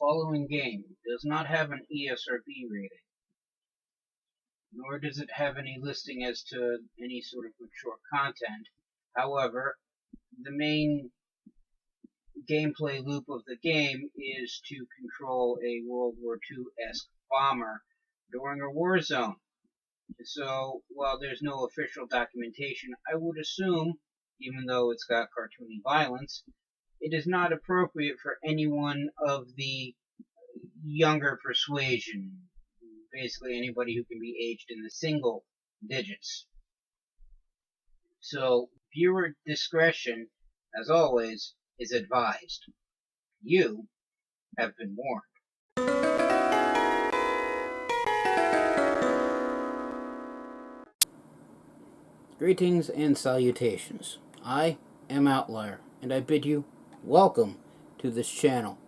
following game does not have an ESRB rating, nor does it have any listing as to any sort of mature content. However, the main gameplay loop of the game is to control a World War II-esque bomber during a war zone. So, while there's no official documentation, I would assume, even though it's got cartoony violence, it is not appropriate for anyone of the younger persuasion, basically anybody who can be aged in the single digits. So, viewer discretion, as always, is advised. You have been warned. Greetings and salutations. I am Outlier, and I bid you welcome to this channel.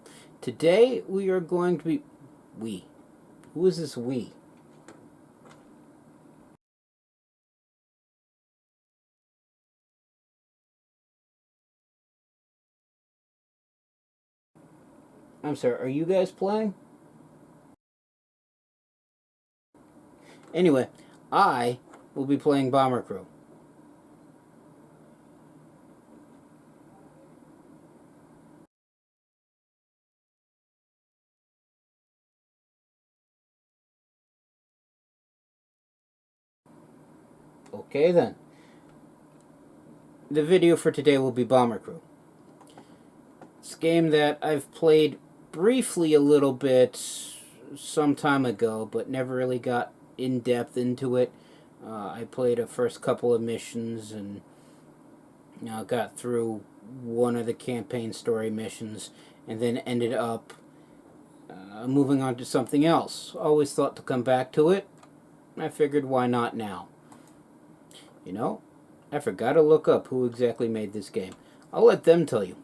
Today we are going to be... We. Who is this we? I'm sorry, are you guys playing? Anyway, I will be playing Bomber Crew. Okay then. The video for today will be Bomber Crew. It's a game that I've played briefly a little bit some time ago, but never really got in depth into it. I played a first couple of missions and got through one of the campaign story missions, and then ended up moving on to something else. Always thought to come back to it. I figured, why not now? You know, I forgot to look up who exactly made this game. I'll let them tell you.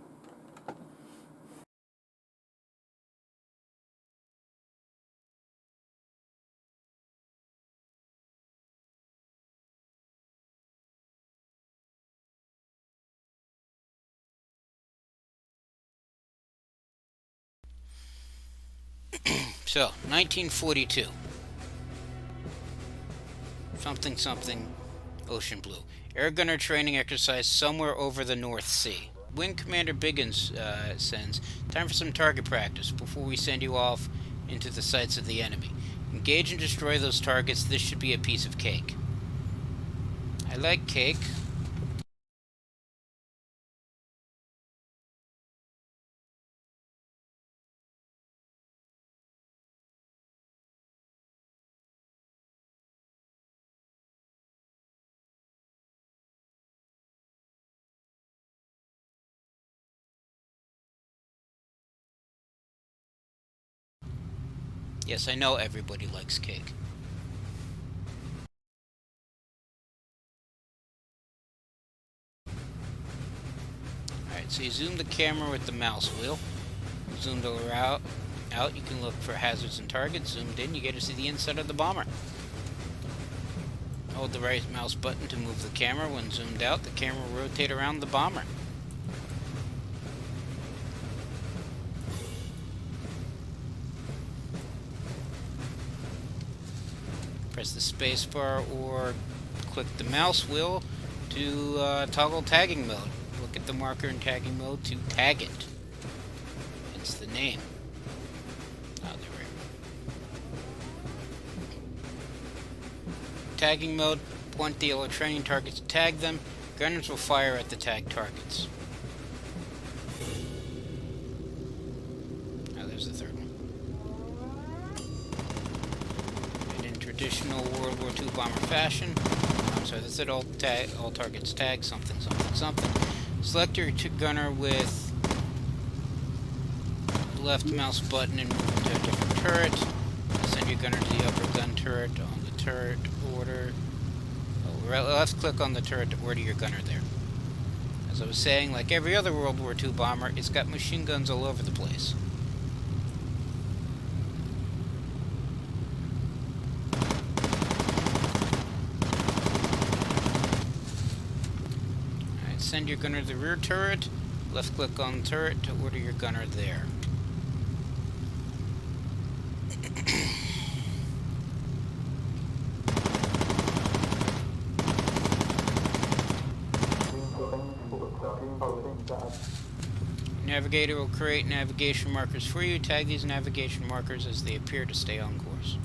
So, 1942. Something, Ocean Blue. Air gunner training exercise somewhere over the North Sea. Wing Commander Biggins sends, time for some target practice before we send you off into the sights of the enemy. Engage and destroy those targets. This should be a piece of cake. I like cake. Yes, I know everybody likes cake. Alright, so you zoom the camera with the mouse wheel. Zoomed out, you can look for hazards and targets. Zoomed in, you get to see the inside of the bomber. Hold the right mouse button to move the camera. When zoomed out, the camera will rotate around the bomber. Press the space bar or click the mouse wheel to toggle tagging mode. Look at the marker in tagging mode to tag it. It's the name. Oh, there we go. Tagging mode, point the yellow training targets to tag them. Gunners will fire at the tagged targets. Oh, there's the third one. Traditional World War II bomber fashion. I'm sorry, that's it. All targets tag something. Select your gunner with the left mouse button and move to a different turret. Send your gunner to the upper gun turret. On the turret order. Left click on the turret to order your gunner there. As I was saying, like every other World War II bomber, it's got machine guns all over the place. Send your gunner to the rear turret. Left click on the turret to order your gunner there. Navigator will create navigation markers for you. Tag these navigation markers as they appear to stay on course.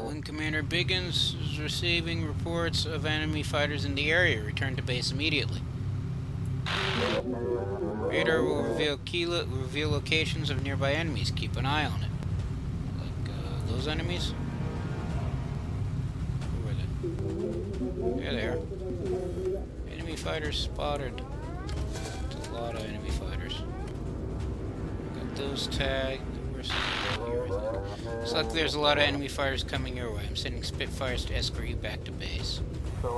When Commander Biggins is receiving reports of enemy fighters in the area, return to base immediately. Radar will reveal locations of nearby enemies. Keep an eye on it. Like those enemies? Who are they? There they are. Enemy fighters spotted. That's a lot of enemy fighters. Got those tagged. Looks like there's a lot of enemy fighters coming your way. I'm sending Spitfires to escort you back to base. Don't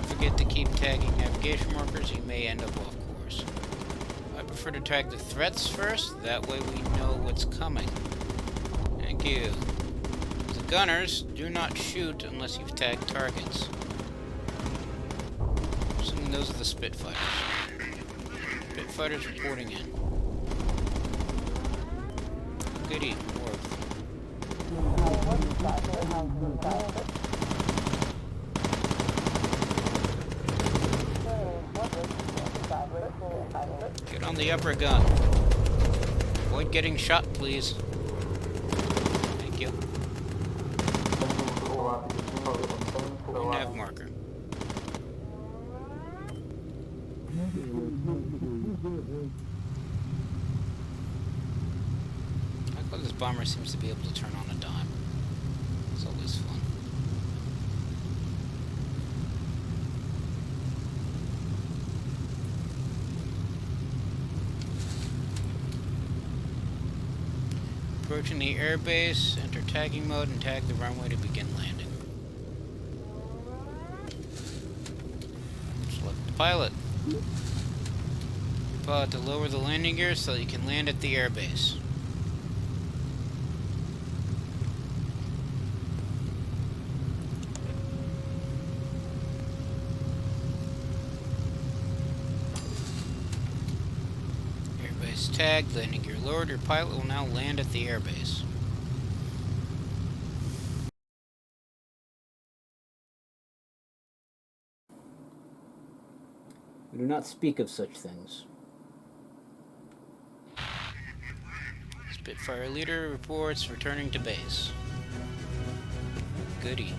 forget to keep tagging navigation markers. You may end up off course. I prefer to tag the threats first. That way we know what's coming. Thank you. The gunners do not shoot unless you've tagged targets. Assuming those are the Spitfires. Spitfires reporting in. Goody, more of them. Get on the upper gun. Avoid getting shot, please. Thank you. Nav marker. I thought this bomber seems to be able to turn on a dime. It's always fun. Approaching the airbase, enter tagging mode and tag the runway to begin landing. Select the pilot. Pilot to lower the landing gear so that you can land at the airbase. Airbase tagged, landing gear lowered. Your pilot will now land at the airbase. We do not speak of such things. Spitfire leader reports returning to base. Goody.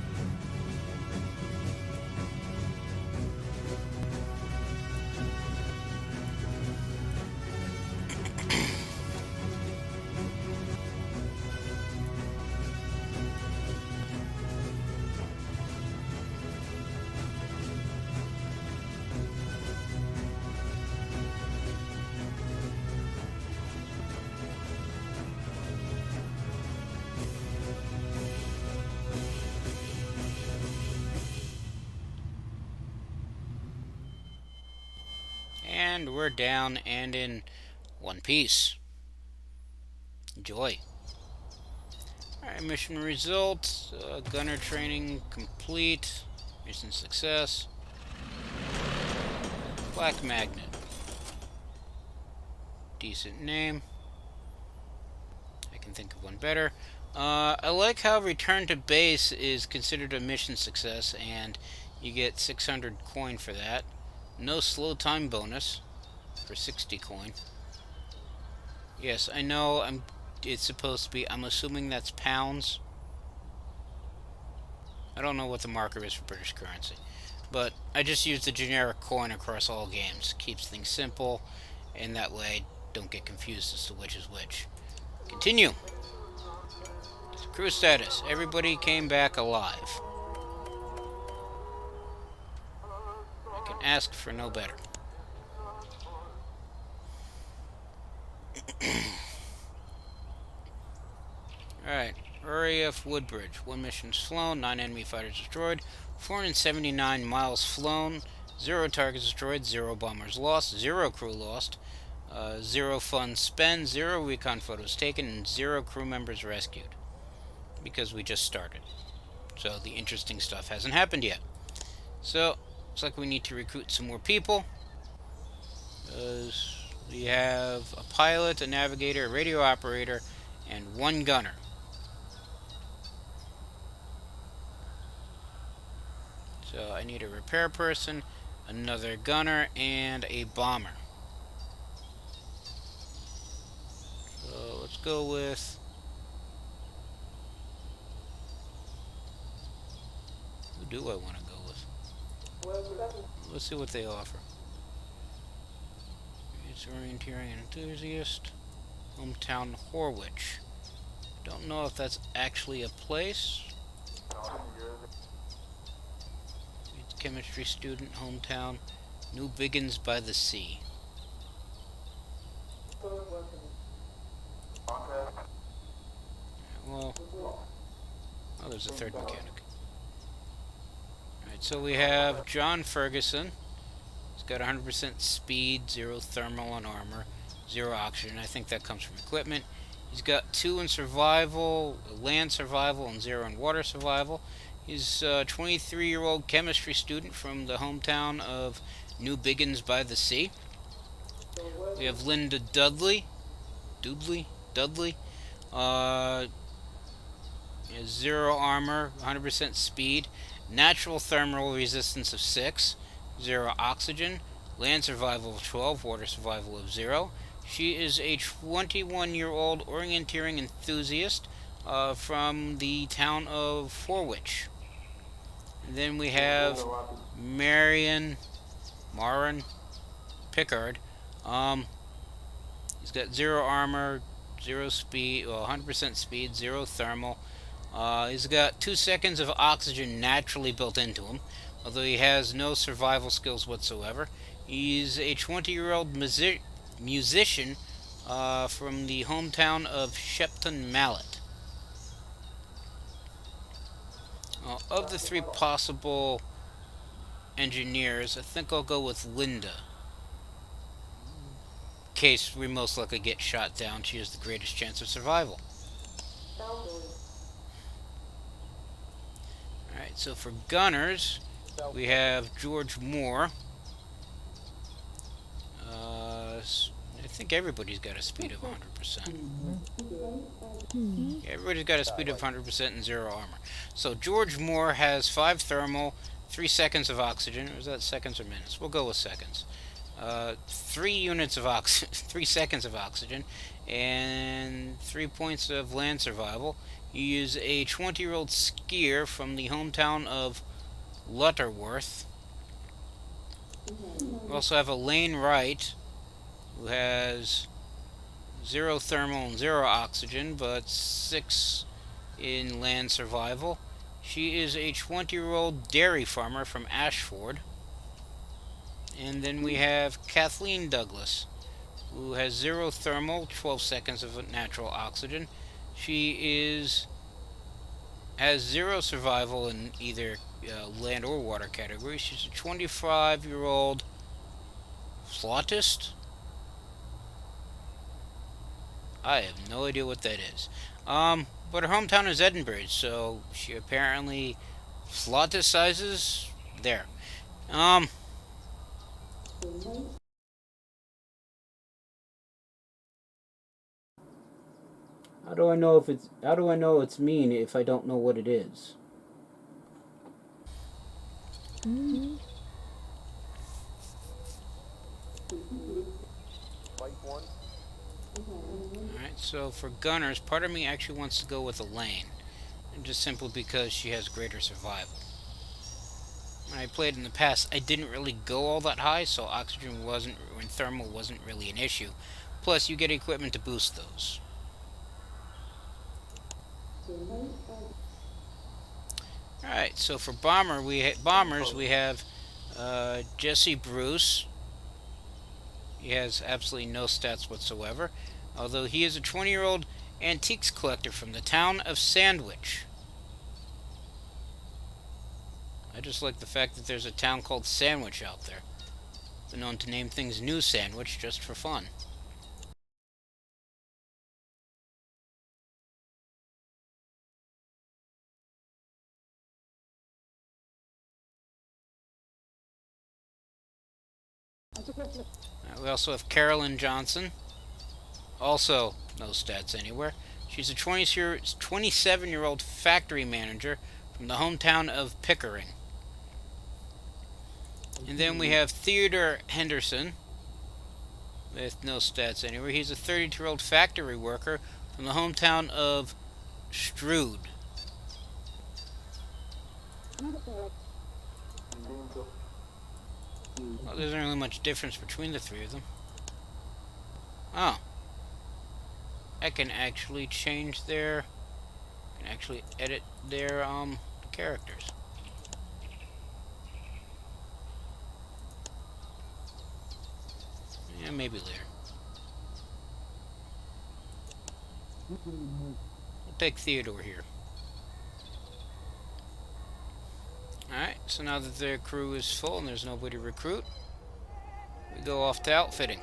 And we're down and in one piece. Enjoy. Alright, mission results. Gunner training complete. Mission success. Black Magnet. Decent name. I can think of one better. I like how return to base is considered a mission success and you get 600 coin for that. No slow time bonus for 60 coin. Yes, I know it's supposed to be, I'm assuming that's pounds. I don't know what the marker is for British currency. But I just use the generic coin across all games. Keeps things simple, and that way don't get confused as to which is which. Continue. Crew status. Everybody came back alive. I can ask for no better. Alright, RAF Woodbridge. 1 missions flown, 9 enemy fighters destroyed, 479 miles flown, 0 targets destroyed, 0 bombers lost, 0 crew lost, 0 funds spent, 0 recon photos taken, and 0 crew members rescued. Because we just started. So the interesting stuff hasn't happened yet. So, looks like we need to recruit some more people. We have a pilot, a navigator, a radio operator, and 1 gunner. So I need a repair person, another gunner, and a bomber. So let's go with... Who do I want to go with? Let's see what they offer. It's orienteering enthusiast. Hometown Horwich. Don't know if that's actually a place. It's chemistry student, hometown. New Biggins by the Sea. Well, oh, there's a third mechanic. Alright, so we have John Ferguson. He's got 100% speed, 0 thermal and armor, 0 oxygen. I think that comes from equipment. He's got 2 in survival, land survival, and 0 in water survival. He's a 23-year-old chemistry student from the hometown of New Biggins by the Sea. We have Linda Dudley. Dudley. Has 0 armor, 100% speed, natural thermal resistance of 6, 0 oxygen, land survival of 12, water survival of 0. She is a 21-year-old orienteering enthusiast from the town of Forwich. And then we have Marin Pickard. He's got 0 armor, 0 speed, well, 100% speed, 0 thermal. He's got 2 seconds of oxygen naturally built into him, although he has no survival skills whatsoever. He's a 20-year-old musician from the hometown of Shepton Mallet. Of the 3 possible engineers, I think I'll go with Linda. In case we most likely get shot down, she has the greatest chance of survival. Alright, so for gunners, we have George Moore. I think everybody's got a speed of 100%. Yeah, everybody's got a speed of 100% and 0 armor. So George Moore has 5 thermal, 3 seconds of oxygen. Or is that seconds or minutes? We'll go with seconds. 3 units of 3 seconds of oxygen, and 3 points of land survival. You use a 20-year-old skier from the hometown of Lutterworth. We also have Elaine Wright, who has 0 thermal and 0 oxygen, but 6 in land survival. She is a 20-year-old dairy farmer from Ashford. And then we have Kathleen Douglas, who has 0 thermal, 12 seconds of natural oxygen. She has 0 survival in either land or water category. She's a 25-year-old flautist. I have no idea what that is. But her hometown is Edinburgh, so she apparently flautisizes there. How do I know it's mean if I don't know what it is? Alright, so for gunners, part of me actually wants to go with Elaine. Just simply because she has greater survival. When I played in the past, I didn't really go all that high, so oxygen and thermal wasn't really an issue. Plus, you get equipment to boost those. Alright, so for bombers, we have Jesse Bruce. He has absolutely no stats whatsoever, although he is a 20-year-old antiques collector from the town of Sandwich. I just like the fact that there's a town called Sandwich out there. They're known to name things New Sandwich just for fun. We also have Carolyn Johnson. Also, no stats anywhere. She's a 27-year-old factory manager from the hometown of Pickering. And then we have Theodore Henderson, with no stats anywhere. He's a 32-year-old factory worker from the hometown of Strood. Well, there isn't really much difference between the three of them. Oh. I can actually change their... I can actually edit their, characters. Yeah, maybe later. We'll take Theodore here. Alright, so now that their crew is full and there's nobody to recruit, we go off to outfitting.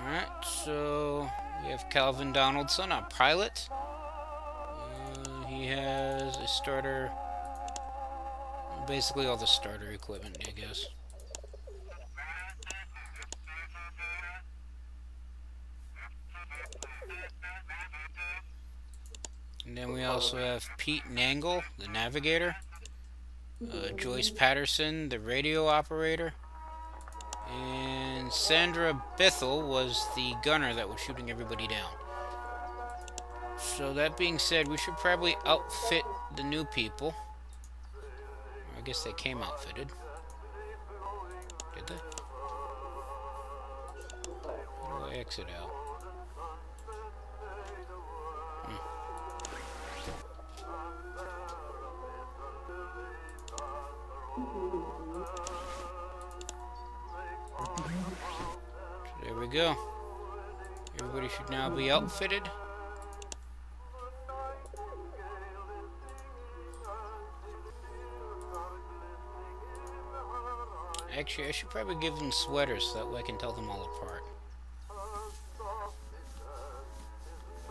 Alright, so we have Calvin Donaldson, our pilot. He has a starter, basically all the starter equipment, I guess. And then we also have Pete Nangle, the navigator. Joyce Patterson, the radio operator. And Sandra Bithell was the gunner that was shooting everybody down. So that being said, we should probably outfit the new people. I guess they came outfitted. Did they? How do I exit out? So there we go. Everybody should now be outfitted. Actually, I should probably give them sweaters so that way I can tell them all apart.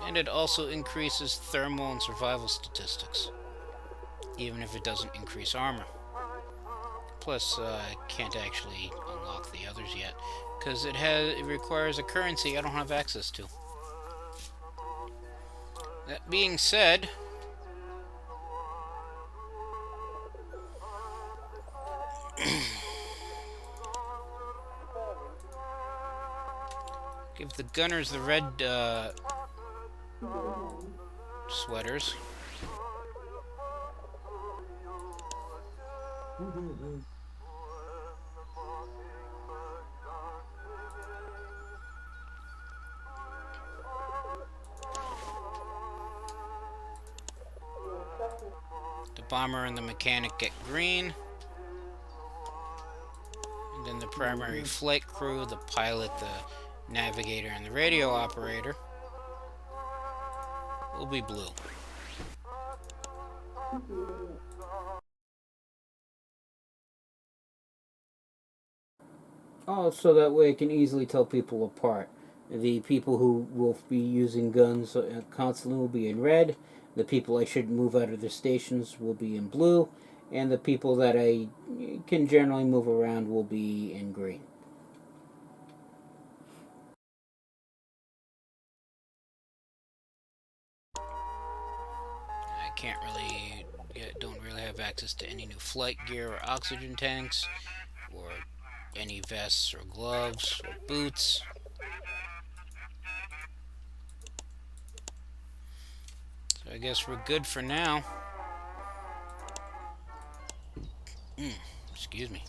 And it also increases thermal and survival statistics, even if it doesn't increase armor. Plus, I can't actually unlock the others yet, because it requires a currency I don't have access to. That being said, give the gunners the red sweaters. The bomber and the mechanic get green. And then the primary flight crew, the pilot, the navigator, and the radio operator will be blue. Oh, so that way I can easily tell people apart. The people who will be using guns constantly will be in red. The people I should move out of their stations will be in blue. And the people that I can generally move around will be in green. I can't really, don't really have access to any new flight gear or oxygen tanks, or any vests or gloves or boots. So I guess we're good for now. Excuse me.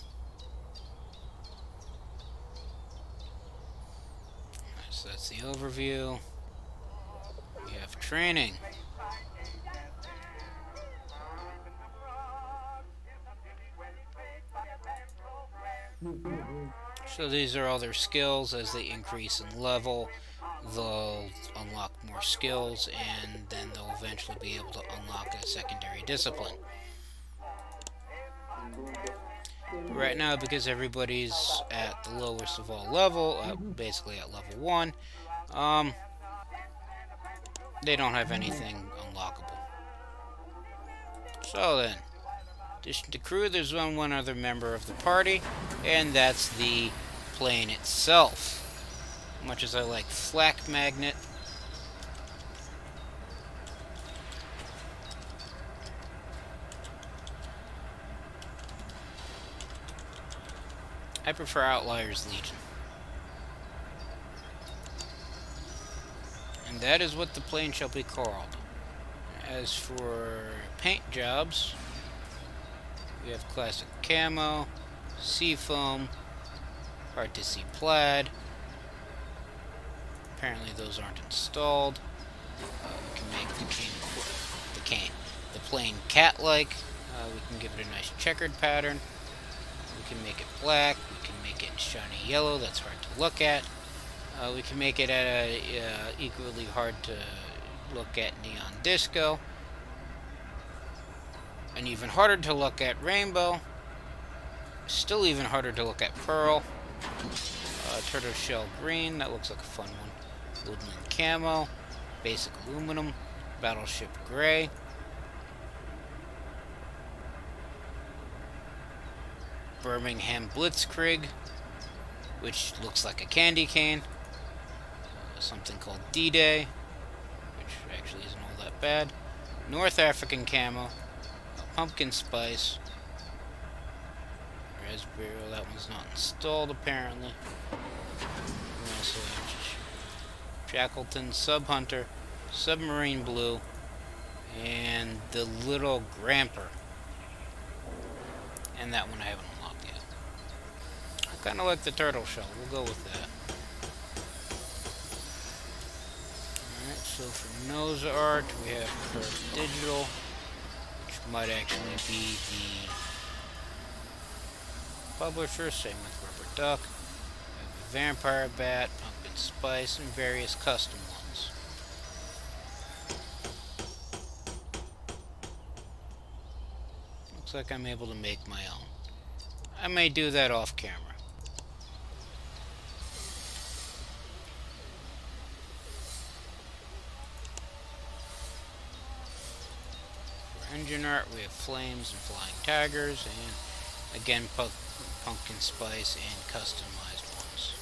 So that's the overview. We have training. So these are all their skills. As they increase in level, they'll unlock more skills, and then they'll eventually be able to unlock a secondary discipline. Right now, because everybody's at the lowest of all level, basically at level 1, they don't have anything unlockable. So then, in addition to crew, there's one other member of the party, and that's the plane itself. Much as I like Flak Magnet, I prefer Outlier's Legion. And that is what the plane shall be called. As for paint jobs, we have classic camo, seafoam, hard to see plaid. Apparently those aren't installed. We can make the plane cat-like. We can give it a nice checkered pattern. We can make it black. We can make it shiny yellow. That's hard to look at. We can make it at a equally hard to look at neon disco. And even harder to look at rainbow. Still even harder to look at pearl. Turtle shell green. That looks like a fun one. Woodland camo. Basic aluminum. Battleship gray. Birmingham Blitzkrieg, which looks like a candy cane. Something called D-Day, which actually isn't all that bad. North African camo. Pumpkin spice. Raspberry, well, that one's not installed apparently. We also have Shackleton, Sub Hunter, Submarine Blue, and the Little Gramper. And that one I haven't unlocked yet. I kind of like the turtle shell. We'll go with that. Alright, so for nose art, we have Curved Digital, which might actually be the publisher. Same with Rubber Duck. We have a Vampire Bat, Pumpkin Spice, and various custom ones. Looks like I'm able to make my own. I may do that off camera. For engine art, we have flames and flying tigers, and again pumpkin spice and customized ones.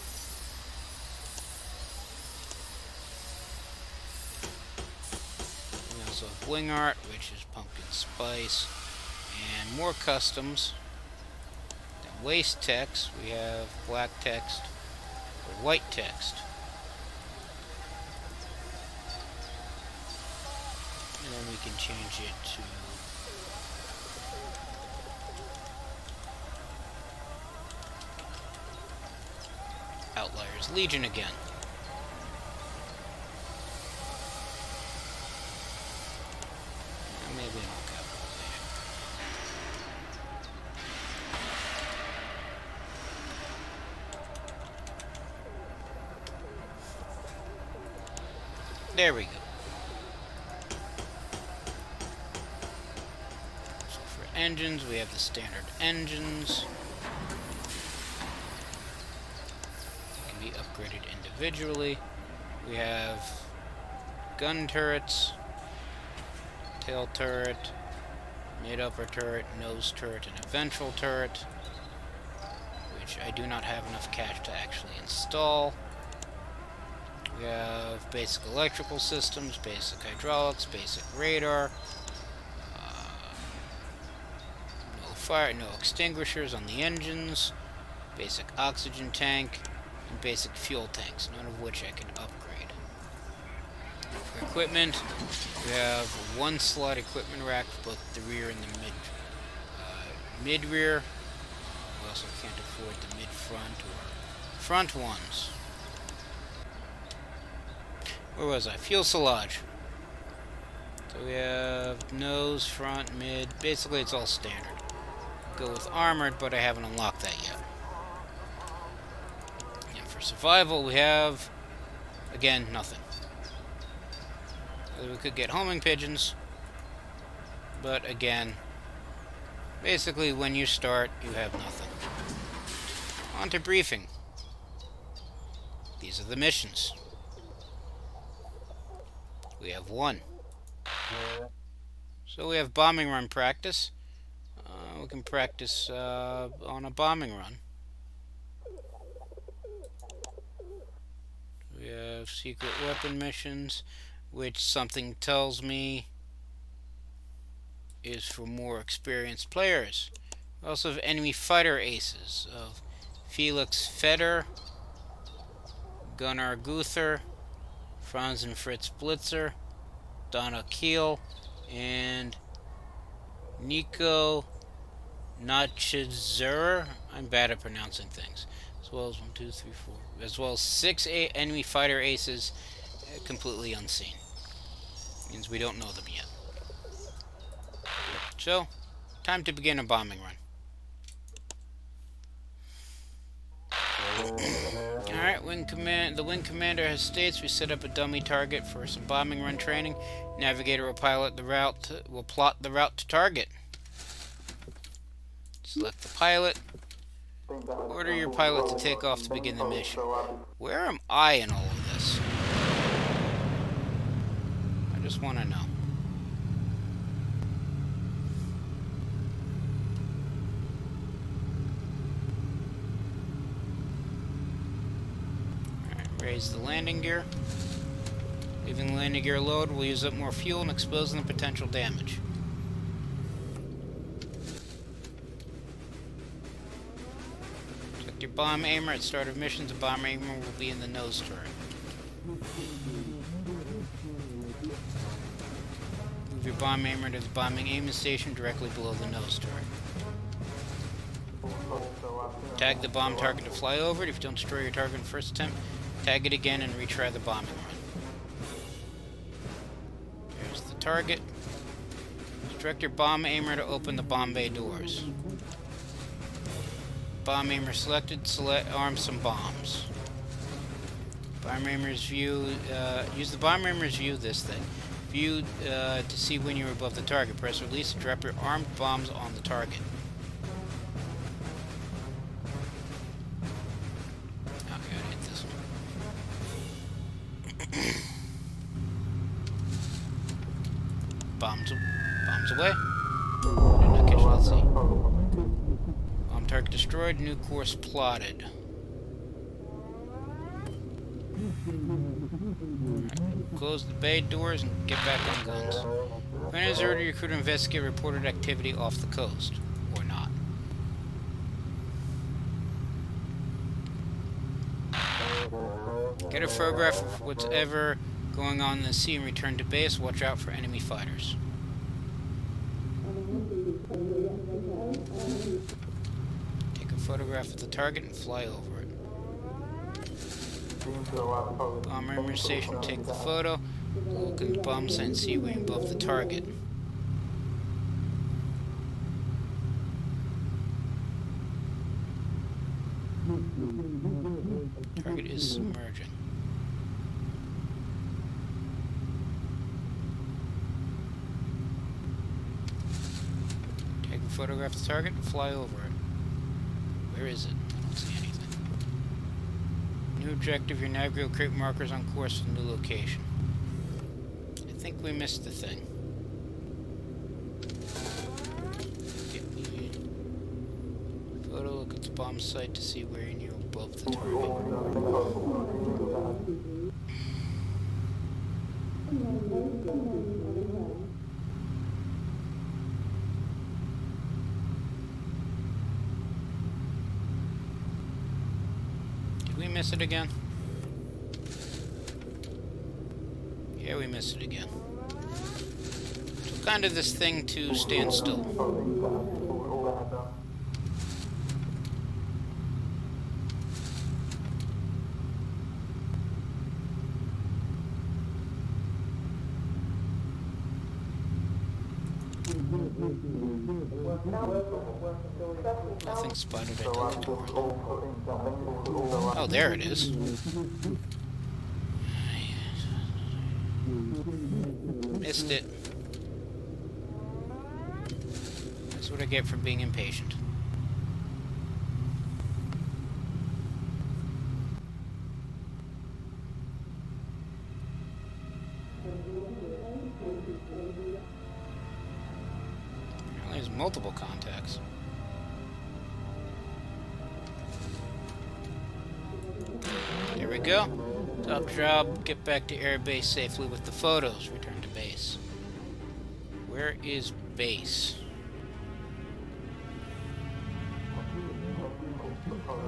We also have wing art, which is pumpkin spice, and more customs. Then waist text, we have black text or white text. And then we can change it to Outlier's Legion again. Maybe not capitalization. There we go. So for engines, we have the standard engines. Be upgraded individually. We have gun turrets, tail turret, mid-upper turret, nose turret, and a ventral turret, which I do not have enough cash to actually install. We have basic electrical systems, basic hydraulics, basic radar, no extinguishers on the engines, basic oxygen tank, and basic fuel tanks, none of which I can upgrade. For equipment, we have one slot equipment rack for both the rear and the mid-rear. We also can't afford the mid-front or front ones. Where was I? Fuel silage. So we have nose, front, mid. Basically, it's all standard. Go with armored, but I haven't unlocked that yet. And for survival, we have, again, nothing. We could get homing pigeons, but again, basically, when you start, you have nothing. On to briefing. These are the missions. We have 1. So we have bombing run practice. We can practice on a bombing run. We have secret weapon missions, which something tells me is for more experienced players. We also have enemy fighter aces of Felix Feder, Gunnar Guther, Franz and Fritz Blitzer, Donna Keel, and Nico Nachizurer. I'm bad at pronouncing things. As well as 1, 2, 3, 4. As well as 6 enemy fighter aces, completely unseen. Means we don't know them yet. So, time to begin a bombing run. Alright, the wing commander has states we set up a dummy target for some bombing run training. Navigator will plot the route to target. Select the pilot. Order your pilot to take off to begin the mission. Where am I in all of this? I just want to know. Alright, raise the landing gear. Leaving the landing gear load will use up more fuel and exposing the potential damage. Select your bomb aimer. At start of missions, a bomb aimer will be in the nose turret. Move your bomb aimer to the bombing aiming station directly below the nose turret. Tag the bomb target to fly over it. If you don't destroy your target in the first attempt, tag it again and retry the bombing run. There's the target. Direct your bomb aimer to open the bomb bay doors. Bomb aimer selected. Arm some bombs. Bomb aimer's view. Use the bomb aimer's view. This thing. View to see when you're above the target. Press release to drop your armed bombs on the target. Okay, I hit this one. Bombs away. Didn't catch, let's see. Bomb target destroyed. New course plotted. Right. Close the bay doors and get back on guns. Planners order your crew to investigate reported activity off the coast. Or not. Get a photograph of what's ever going on in the sea and return to base. Watch out for enemy fighters. Take a photograph of the target and fly over it. Bomb aimer station, take the photo. Look at the bomb sight and see where above the target. Target is submerging. Take a photograph of the target and fly over it. Where is it? I don't see anything. New objective, your navigator will create markers on course for the new location. I think we missed the thing. Photo, look at the bomb site to see where you're above the target. Did we miss it again? Yeah, we missed it again. So kind of this thing to stand still. Nothing spotted at the door. Oh, there it is. Missed it. That's what I get for being impatient. using multiple contacts. There we go. Top job, get back to airbase safely with the photos. Return to base. Where is base?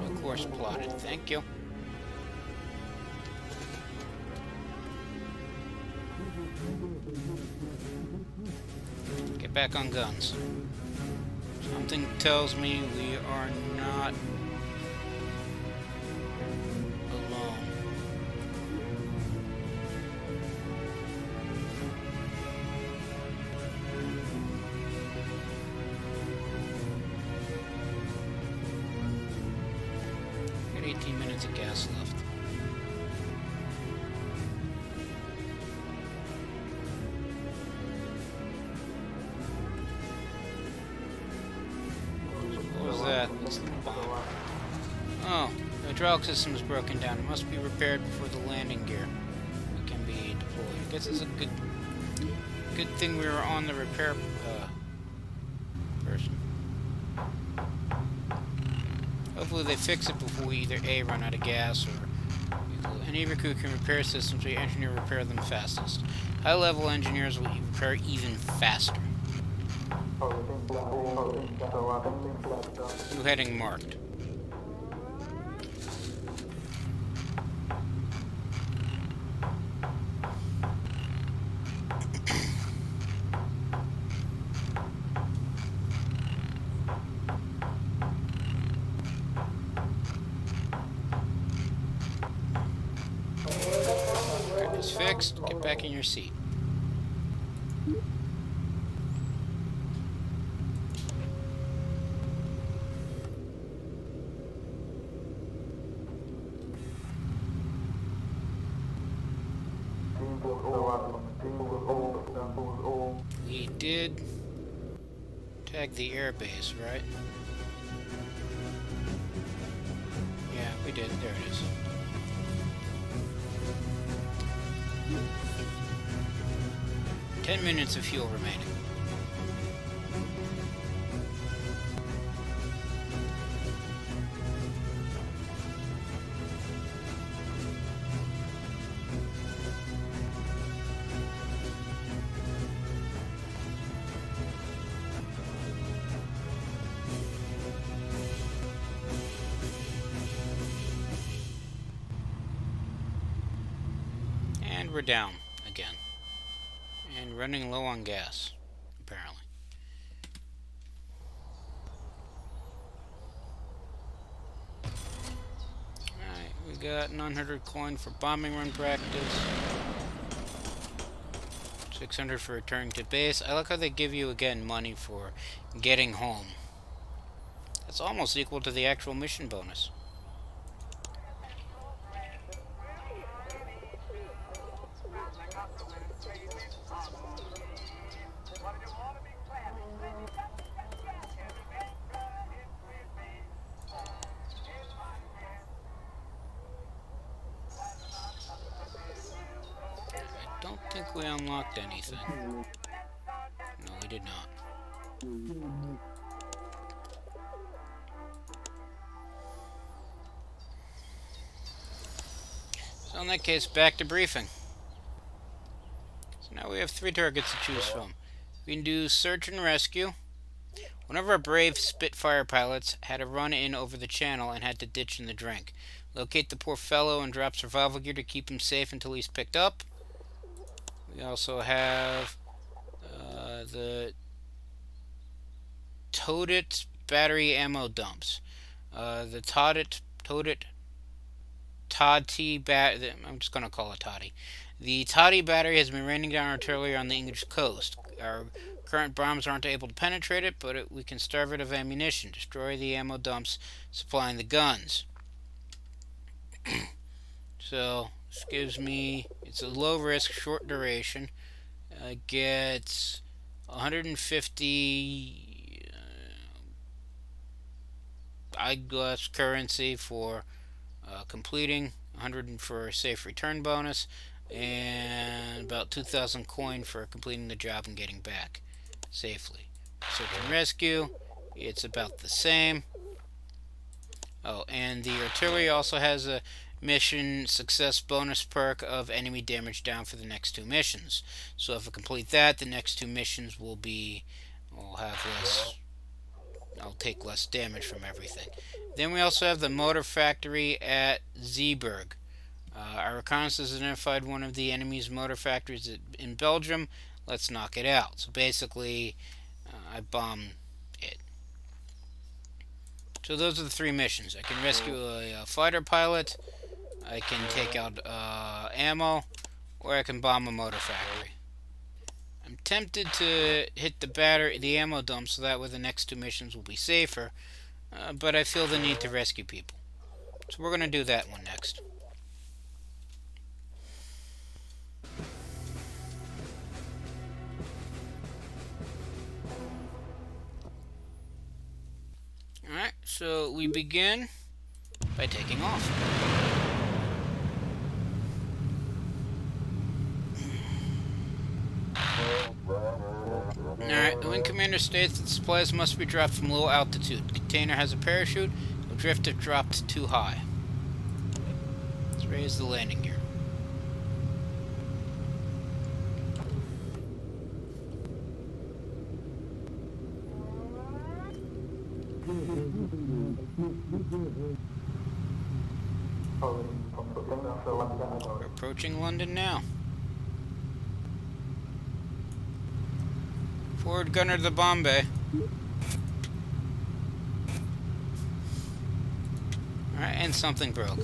New course plotted. Thank you. Get back on guns. Something tells me we are not alone. Got 18 minutes of gas left. What was that? It's the bomb. Oh, the hydraulic system is broken down. It must be repaired before the landing gear can be deployed. I guess it's a good thing we were on the repair person. Hopefully they fix it before we either A, run out of gas, or any recruit can repair systems, so your engineer repair them fastest. High-level engineers will repair even faster. New heading marked. It's fixed. Get back in your seat. We did tag the airbase, right? Yeah, we did. There it is. "10 minutes of fuel remaining." And we're down again. And running low on gas, apparently. Alright, we got 900 coin for bombing run practice. 600 for returning to base. I like how they give you, again, money for getting home. That's almost equal to the actual mission bonus. I don't think we unlocked anything. No, we did not. So in that case, back to briefing. So now we have 3 targets to choose from. We can do search and rescue. One of our brave Spitfire pilots had a run-in over the channel and had to ditch in the drink. Locate the poor fellow and drop survival gear to keep him safe until he's picked up. We also have the Toted battery ammo dumps. The Toddy battery. I'm just going to call it Toddy. The Toddy battery has been raining down artillery on the English coast. Our current bombs aren't able to penetrate it, but we can starve it of ammunition. Destroy the ammo dumps supplying the guns. So, this gives me, it's a low risk, short duration. Gets 150 eyeglass currency for completing, 100 for a safe return bonus, and about 2,000 coin for completing the job and getting back safely. search and rescue. It's about the same. Oh, and the artillery also has a mission success bonus perk of enemy damage down for the next 2 missions. So if I complete that, the next 2 missions will I'll take less damage from everything. Then we also have the motor factory at Zeeburg. Our reconnaissance has identified one of the enemy's motor factories in Belgium. Let's knock it out. So basically, I bomb it. So those are the 3 missions. I can rescue a fighter pilot, I can take out ammo, or I can bomb a motor factory. I'm tempted to hit the ammo dump, so that way the next 2 missions will be safer, but I feel the need to rescue people. So we're going to do that one next. Alright, so we begin by taking off. Alright, the Wing Commander states that supplies must be dropped from low altitude. The container has a parachute, will drift if dropped too high. Let's raise the landing gear. We're approaching London now. Forward gunner to the bomb bay. Alright, and something broke.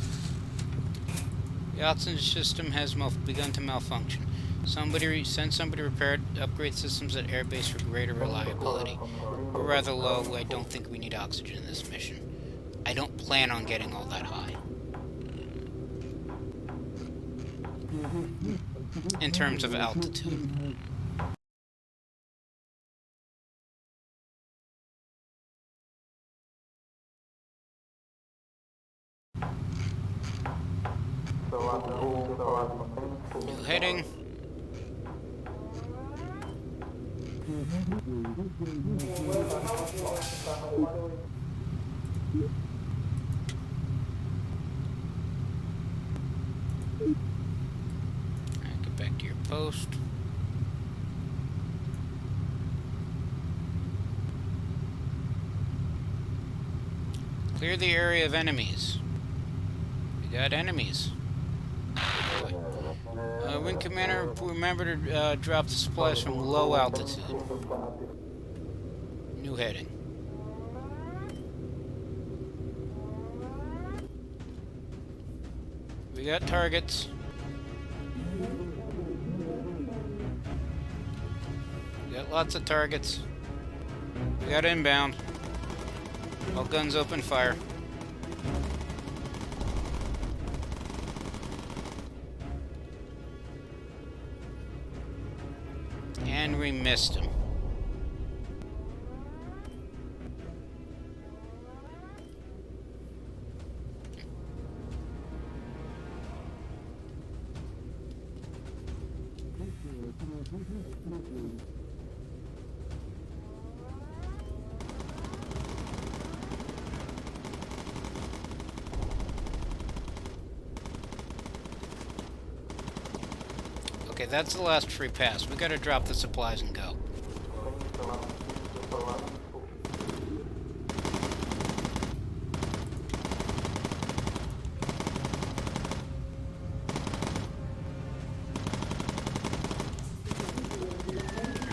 The oxygen system has begun to malfunction. Send somebody to repair it, upgrade systems at airbase for greater reliability. We're rather low, I don't think we need oxygen in this mission. I don't plan on getting all that high. In terms of altitude. New heading. Get back to your post. Clear the area of enemies. We got enemies. Wing Commander, remember to drop the supplies from low altitude. New heading. We got targets. We got lots of targets. We got inbound. All guns open fire. And we missed him. Okay, that's the last free pass. We gotta drop the supplies and go.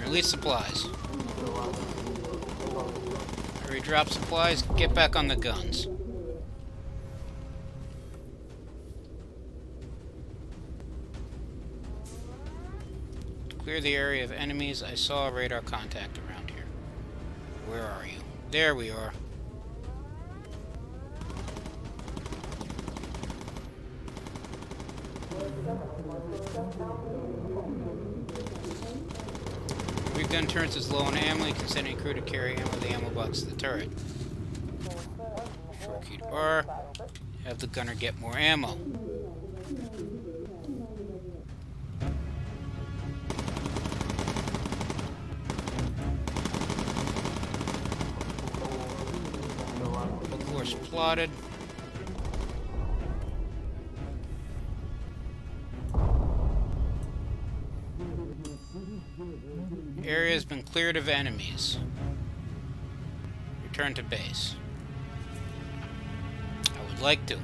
Release supplies. Hurry, drop supplies, get back on the guns. Clear the area of enemies. I saw a radar contact around here. Where are you? There we are. Rear gun turrets is low on ammo. You can send any crew to carry ammo with the ammo box to the turret. Short key to R. Have the gunner get more ammo. Course plotted. Area has been cleared of enemies. Return to base. I would like to.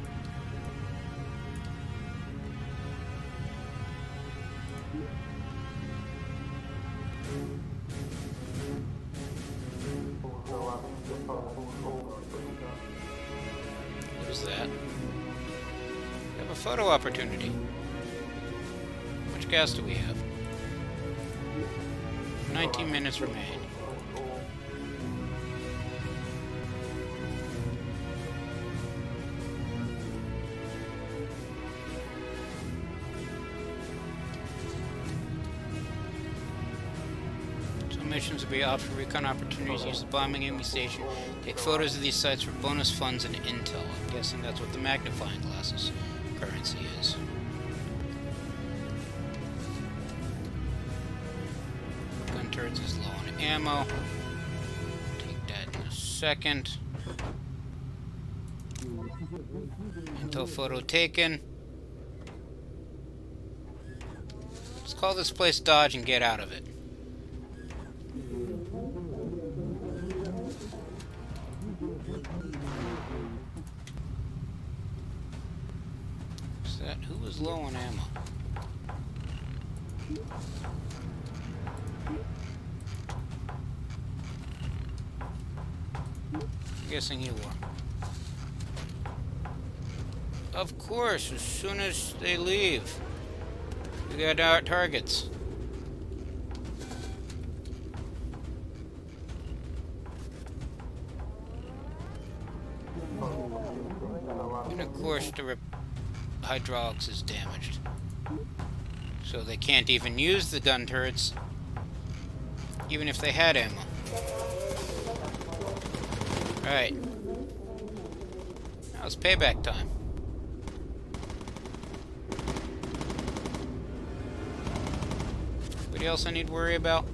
What is that? We have a photo opportunity. How much gas do we have? 19 minutes remain. Some missions will be optional recon opportunities. Use the bombing enemy station. Take photos of these sites for bonus funds and intel. I'm guessing that's what the magnifying glasses currency is. Gun turrets is low on ammo. Take that in a second. Intel photo taken. Let's call this place Dodge and get out of it. Who was low on ammo? I'm guessing you were. Of course, as soon as they leave. We got our targets. And of course, the hydraulics is damaged. So they can't even use the gun turrets, even if they had ammo. Alright. Now it's payback time. Anybody else I need to worry about?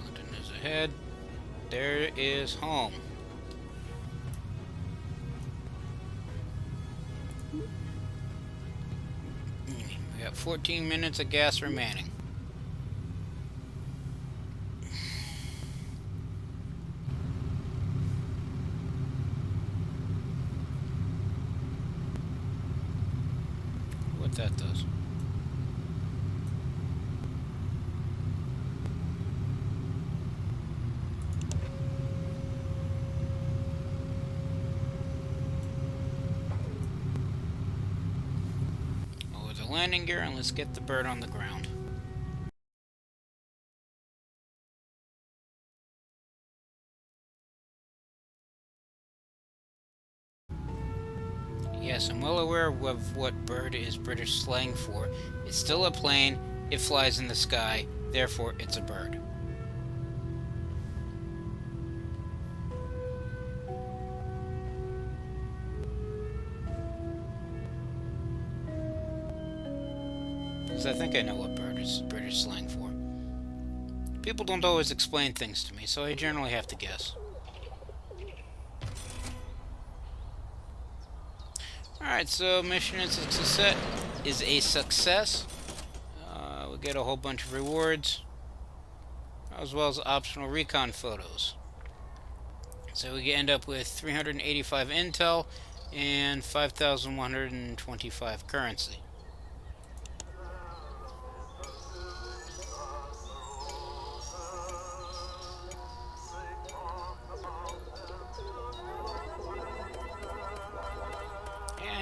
London is ahead. There is home. We got 14 minutes of gas remaining. What that does. Lower the landing gear and let's get the bird on the ground. Yes, I'm well aware of what bird is British slang for. It's still a plane, it flies in the sky, therefore it's a bird. Because I think I know what bird is British slang for. People don't always explain things to me, so I generally have to guess. Alright, so mission is a success. We get a whole bunch of rewards, as well as optional recon photos. So we end up with 385 intel and 5,125 currency.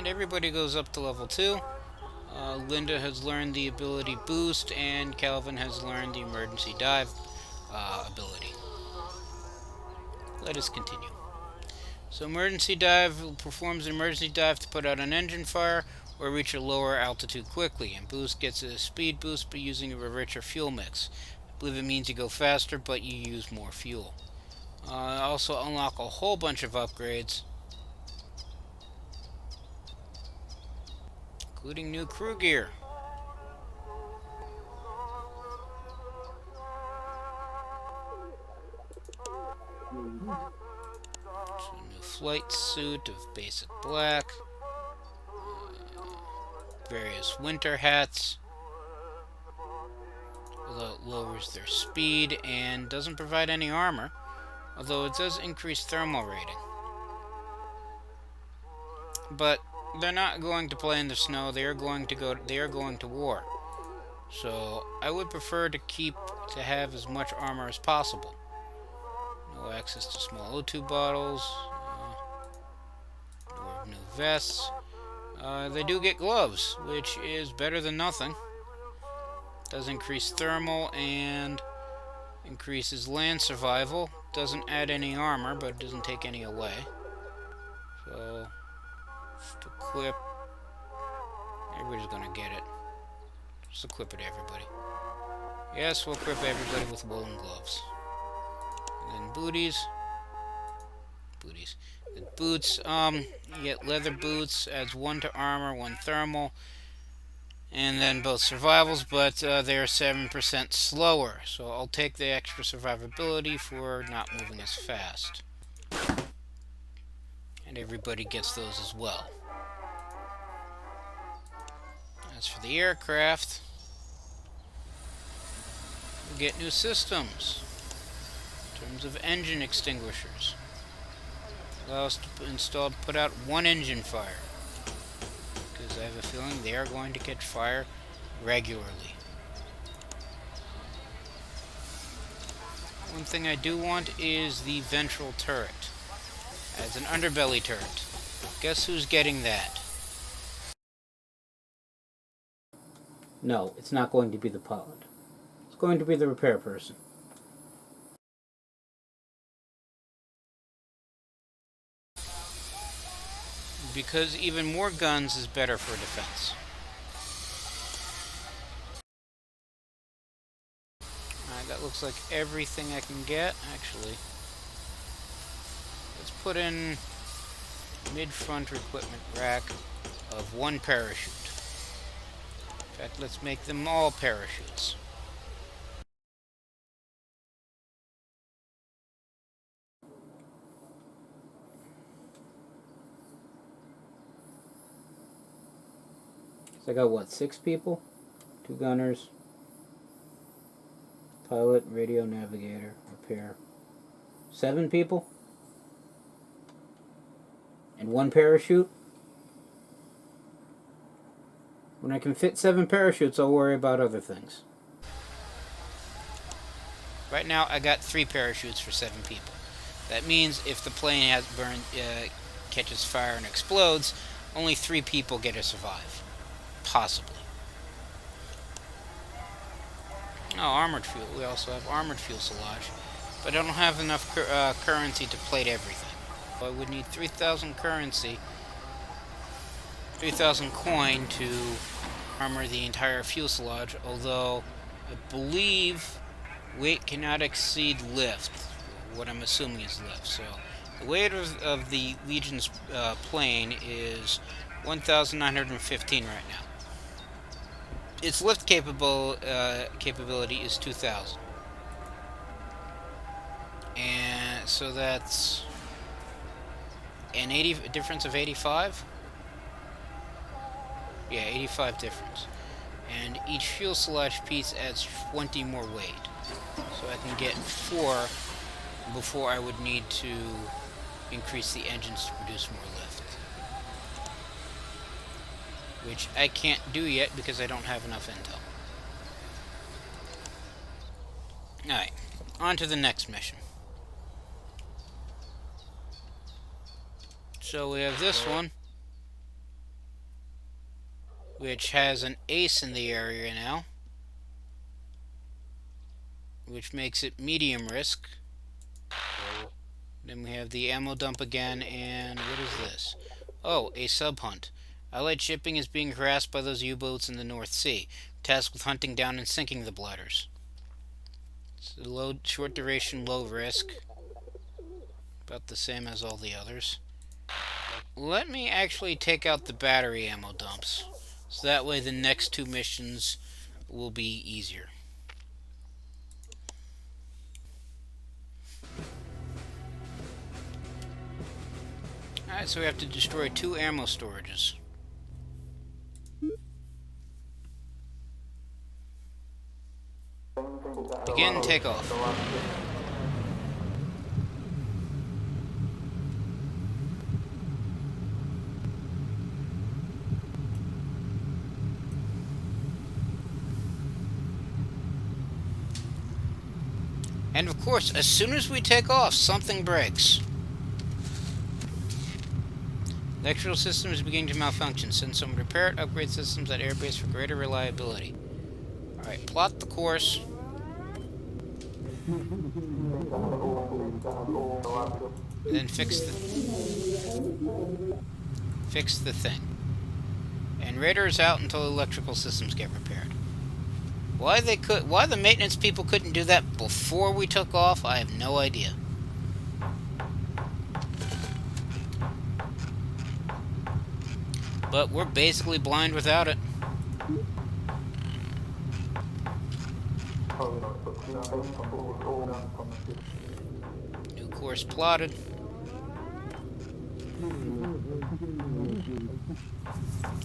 And everybody goes up to level 2. Linda has learned the ability boost, and Calvin has learned the emergency dive ability. Let us continue. So emergency dive performs an emergency dive to put out an engine fire or reach a lower altitude quickly, and boost gets a speed boost by using a richer fuel mix. I believe it means you go faster, but you use more fuel. Also unlock a whole bunch of upgrades, including new crew gear. So new flight suit of basic black, various winter hats, although it lowers their speed and doesn't provide any armor, although it does increase thermal rating. But they're not going to play in the snow. They are going to war. So I would prefer to have as much armor as possible. No access to small O2 bottles. Or new vests. They do get gloves, which is better than nothing. Does increase thermal and increases land survival. Doesn't add any armor, but it doesn't take any away. So just equip. Everybody's gonna get it. Just equip it to everybody. Yes, we'll equip everybody with woolen gloves. And then booties. The boots, you get leather boots, adds 1 to armor, 1 thermal, and then both survivals, but they are 7% slower. So I'll take the extra survivability for not moving as fast. And everybody gets those as well. As for the aircraft, we get new systems in terms of engine extinguishers. Allow us to put out 1 engine fire, because I have a feeling they are going to catch fire regularly. One thing I do want is the ventral turret. As an underbelly turret. Guess who's getting that? No, it's not going to be the pilot. It's going to be the repair person. Because even more guns is better for defense. Alright, that looks like everything I can get, actually. Let's put in mid-front equipment rack of 1 parachute. In fact, let's make them all parachutes. So I got what, 6 people? 2 gunners, pilot, radio, navigator, repair. 7 people? And 1 parachute? When I can fit 7 parachutes, I'll worry about other things. Right now, I got 3 parachutes for 7 people. That means if the plane catches fire and explodes, only 3 people get to survive. Possibly. Oh, armored fuel. We also have armored fuselage. But I don't have enough currency to plate everything. I would need 3,000 currency, 3,000 coin to armor the entire fuselage, although I believe weight cannot exceed lift, what I'm assuming is lift. So the weight of the Legion's plane is 1,915 right now. Its lift capability is 2,000. And so that's a difference of 85? Yeah, 85 difference. And each fuselage piece adds 20 more weight. So I can get 4 before I would need to increase the engines to produce more lift. Which I can't do yet because I don't have enough intel. Alright, on to the next mission. So we have this one. which has an ace in the area now, which makes it medium risk. Then we have the ammo dump again, and what is this? Oh, a sub-hunt. Allied shipping is being harassed by those U-boats in the North Sea, tasked with hunting down and sinking the bladders. It's a low, short duration, low risk. About the same as all the others. Let me actually take out the battery ammo dumps, so that way the next two missions will be easier. Alright, so we have to destroy 2 ammo storages. Begin takeoff. And of course, as soon as we take off, something breaks. Electrical system is beginning to malfunction. Send someone to repair it. Upgrade systems at airbase for greater reliability. Alright, plot the course. And then fix the thing. And radar is out until electrical systems get repaired. Why the maintenance people couldn't do that before we took off, I have no idea. But we're basically blind without it. New course plotted.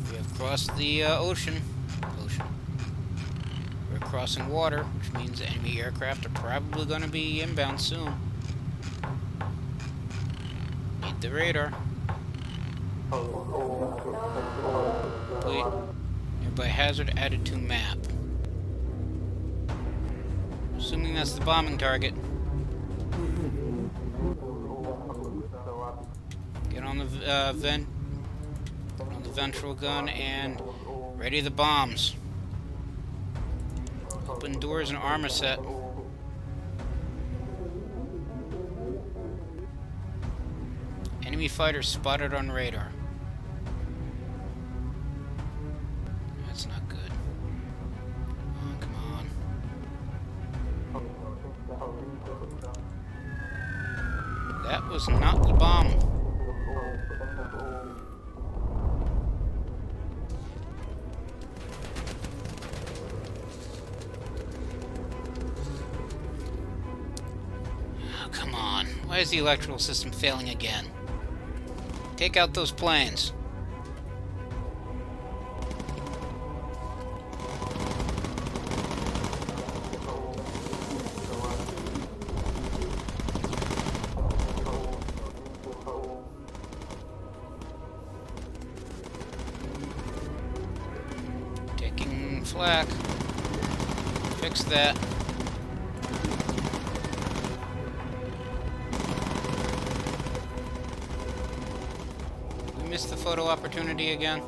We have crossed the ocean. We're crossing water, which means enemy aircraft are probably going to be inbound soon. Need the radar. Wait. Nearby hazard added to map. Assuming that's the bombing target. Get on the ventral gun and ready the bombs. Open doors and armor set. Enemy fighters spotted on radar. That's not good. Oh, come on. That was not the bomb. Oh, come on. Why is the electrical system failing again? Take out those planes. Taking flak. Fix that. Missed the photo opportunity again. Of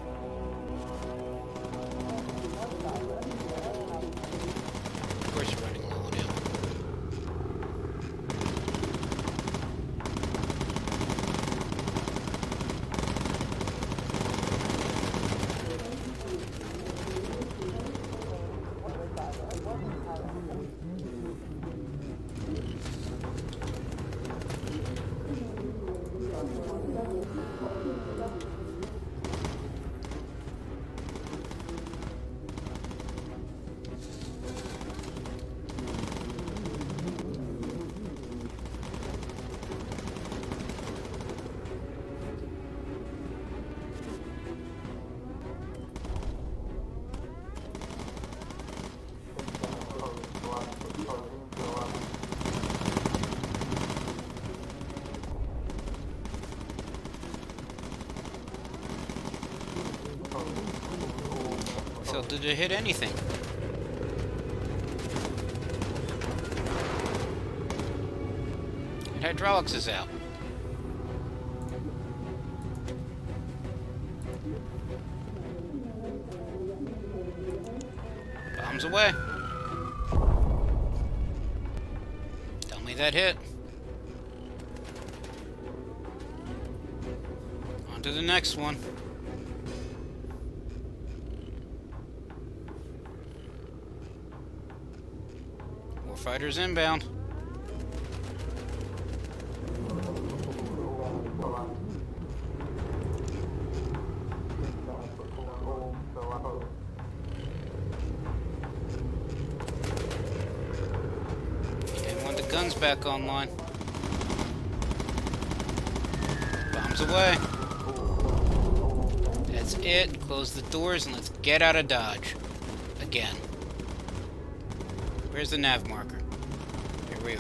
course you're running low on ammo. So did it hit anything? And hydraulics is out. Bombs away. Tell me that hit. On to the next one. More fighters inbound. And want the guns back online. Bombs away. That's it. Close the doors and let's get out of Dodge. Again. Where's the nav marker? Here we are.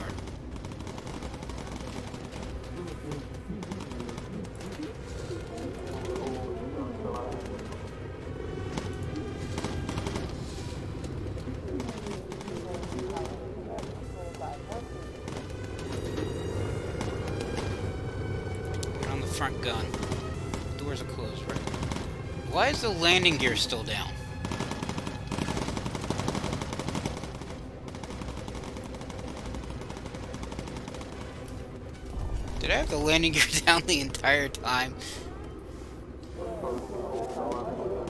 Put on the front gun. Doors are closed, right? Why is the landing gear still down? Did I have the landing gear down the entire time? Oh,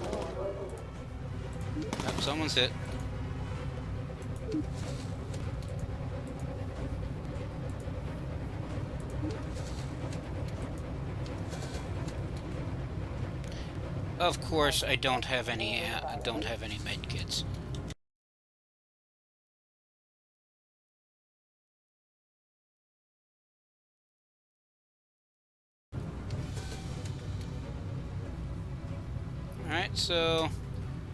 someone's hit. Of course, I don't have any med kits. Alright, so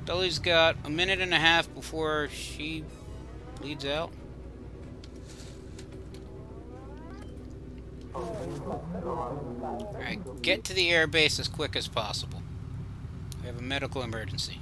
Dolly's got a minute and a half before she bleeds out. Alright, get to the airbase as quick as possible. We have a medical emergency.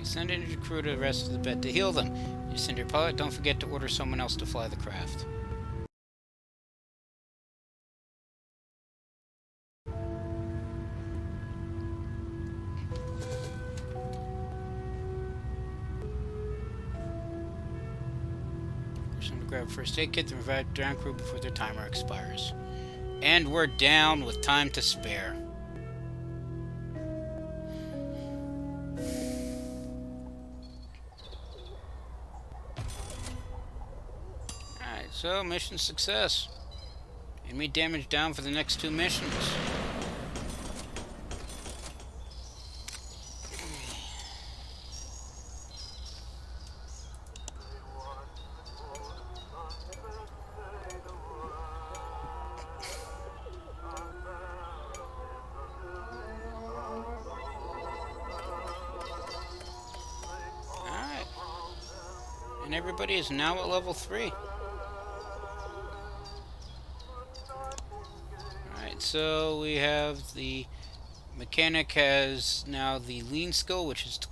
Send in your crew to the rest of the bed to heal them. You send your pilot, don't forget to order someone else to fly the craft. Someone to grab a first aid kit to revive the ground crew before their timer expires. And we're down with time to spare. So, mission success. Enemy damage down for the next 2 missions. Alright. And everybody is now at level 3. So we have the mechanic has now the lean skill, which is to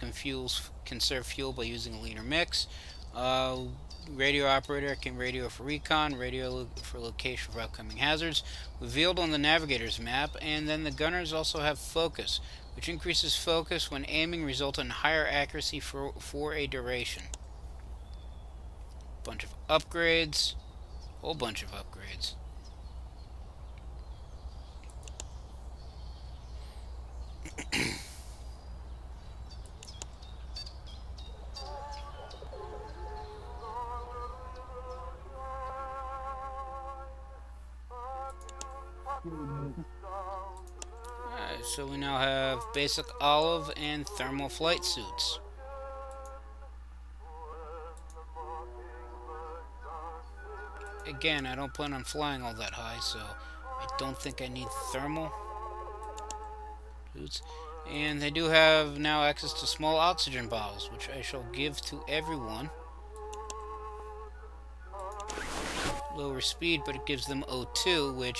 conserve fuel by using a leaner mix. Radio operator can radio for recon, radio for location for upcoming hazards, revealed on the navigator's map. And then the gunners also have focus, which increases focus when aiming, result in higher accuracy for a duration. Bunch of upgrades, whole bunch of upgrades. Alright, so we now have basic olive and thermal flight suits. Again, I don't plan on flying all that high, so I don't think I need thermal suits. And they do have now access to small oxygen bottles, which I shall give to everyone. lower speed, but it gives them O2, which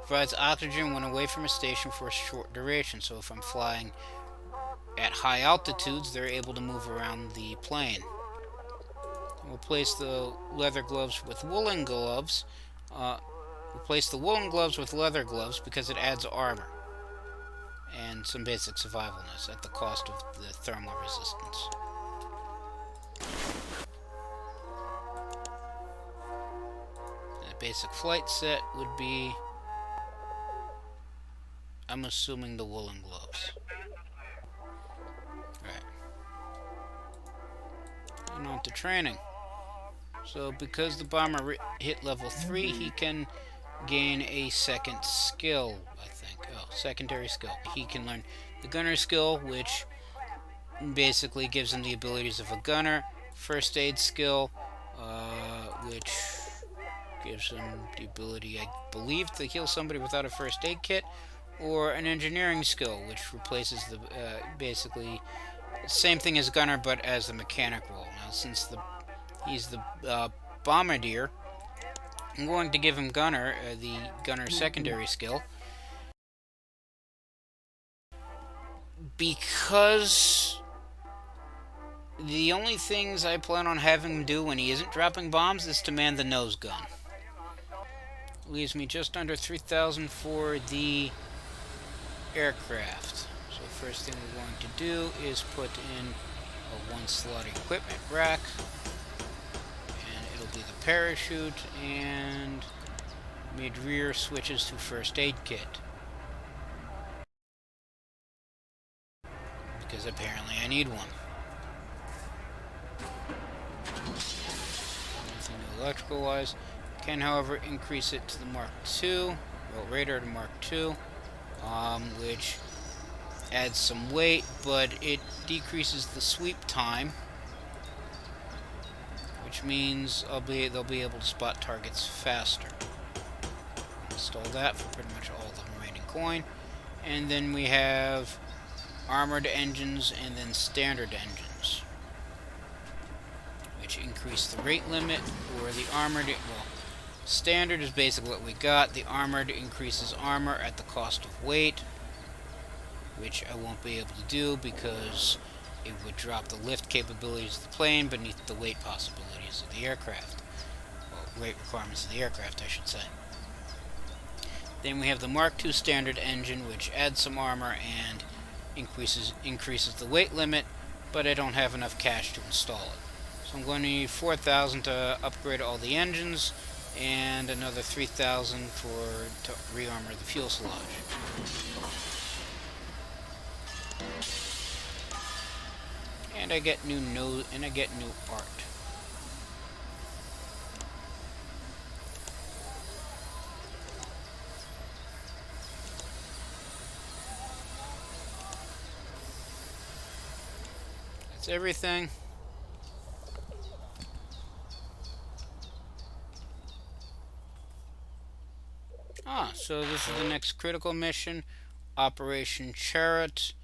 provides oxygen when away from a station for a short duration. So if I'm flying at high altitudes, they're able to move around the plane. Replace the leather gloves with woolen gloves. Replace the woolen gloves with leather gloves because it adds armor and some basic survivalness at the cost of the thermal resistance. The basic flight set would be, I'm assuming, the woolen gloves. Right. And on to training. So because the bomber hit level 3, he can gain a second skill, I think. Oh, secondary skill. He can learn the gunner skill, which basically gives him the abilities of a gunner. First aid skill, which gives him the ability, I believe, to heal somebody without a first aid kit. Or an engineering skill, which replaces the basically same thing as gunner, but as the mechanic role. Now, since he's the bombardier, I'm going to give him gunner, the gunner secondary skill, because the only things I plan on having him do when he isn't dropping bombs is to man the nose gun. Leaves me just under 3,000 for the aircraft. So first thing we're going to do is put in a 1-slot equipment rack, and it'll be the parachute, and mid-rear switches to first aid kit, because apparently I need one. Nothing new electrical wise. Can, however, increase it to the Mark II, well, radar to Mark II, which adds some weight, but it decreases the sweep time, which means they'll be able to spot targets faster. Install that for pretty much all the remaining coin. And then we have armored engines and then standard engines, which increase the rate limit, or the armored, well, standard is basically what we got. The armored increases armor at the cost of weight, which I won't be able to do because it would drop the lift capabilities of the plane beneath the weight possibilities of the aircraft. Well, weight requirements of the aircraft, I should say. Then we have the Mark II standard engine, which adds some armor and increases the weight limit, but I don't have enough cash to install it. So I'm going to need 4,000 to upgrade all the engines, and another 3,000 to re-armor the fuselage. And I get new art. That's everything. So this is the next critical mission, Operation Chariot.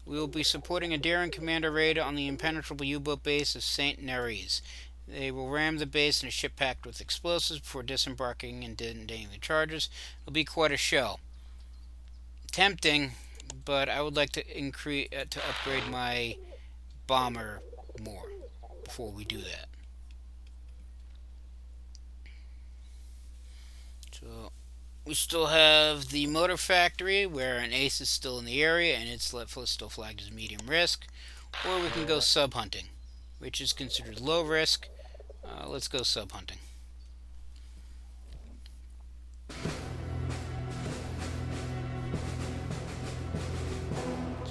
We will be supporting a daring commander raid on the impenetrable U-boat base of St. Neres. They will ram the base in a ship packed with explosives before disembarking and detonating the charges. It'll be quite a show. Tempting, but I would like to upgrade my bomber more before we do that. So we still have the motor factory, where an ace is still in the area and it's still flagged as medium risk. Or we can go sub-hunting, which is considered low risk. Let's go sub-hunting.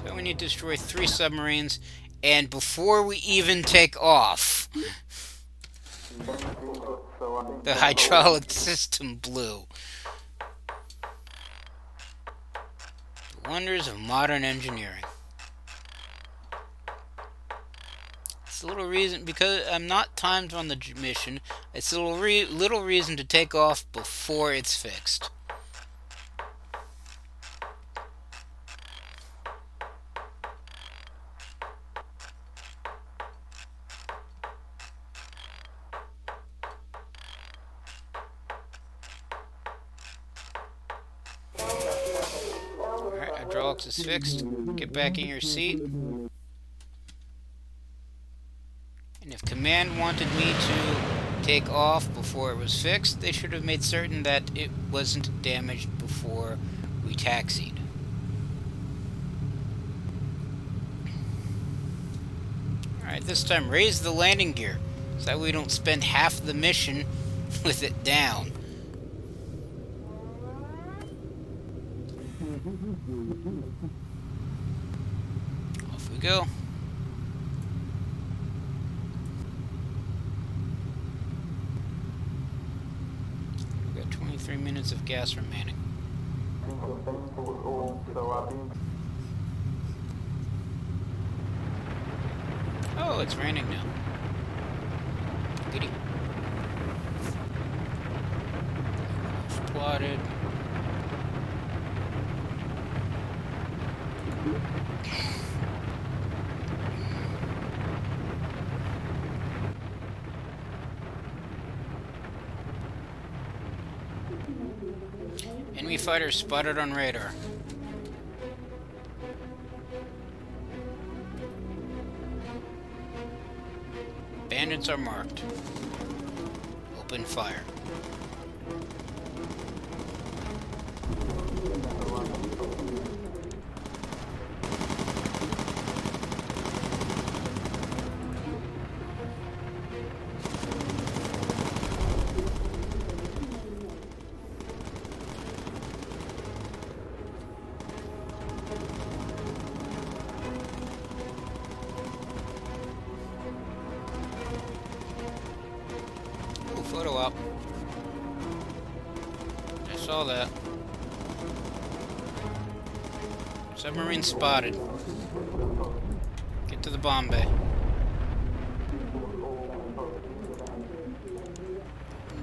So we need to destroy 3 submarines, and before we even take off, the hydraulic system blew. The wonders of modern engineering. It's a little reason, because I'm not timed on the mission, it's a little reason to take off before it's fixed. box is fixed, get back in your seat. And if Command wanted me to take off before it was fixed, they should have made certain that it wasn't damaged before we taxied. Alright, this time raise the landing gear, so that we don't spend half the mission with it down. Off we go. We've got 23 minutes of gas remaining. Oh, it's raining now. Goody. Plotted. Enemy fighter spotted on radar. Bandits are marked. Open fire. Photo op. I saw that. Submarine spotted. Get to the bomb bay.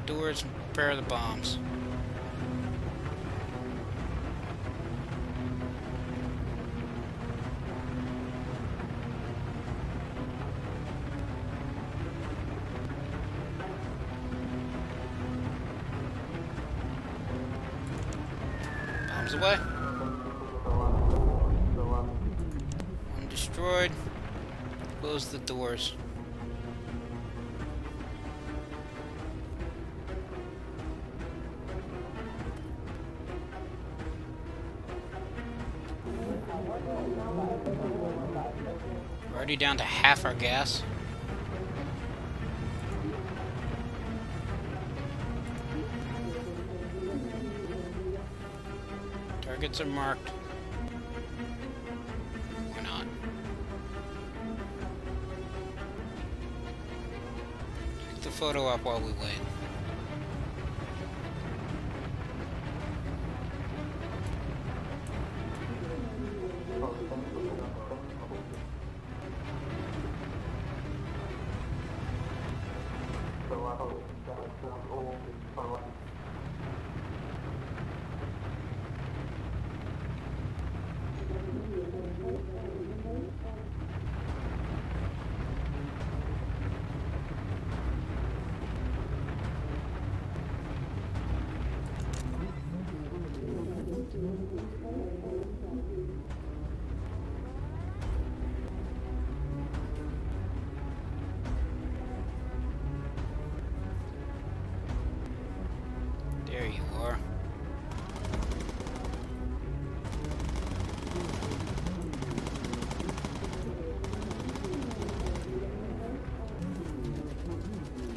Doors and prepare the bombs. Away. One destroyed. Close the doors. We're already down to half our gas. Targets are marked. Or not. Take the photo up while we wait. There you are.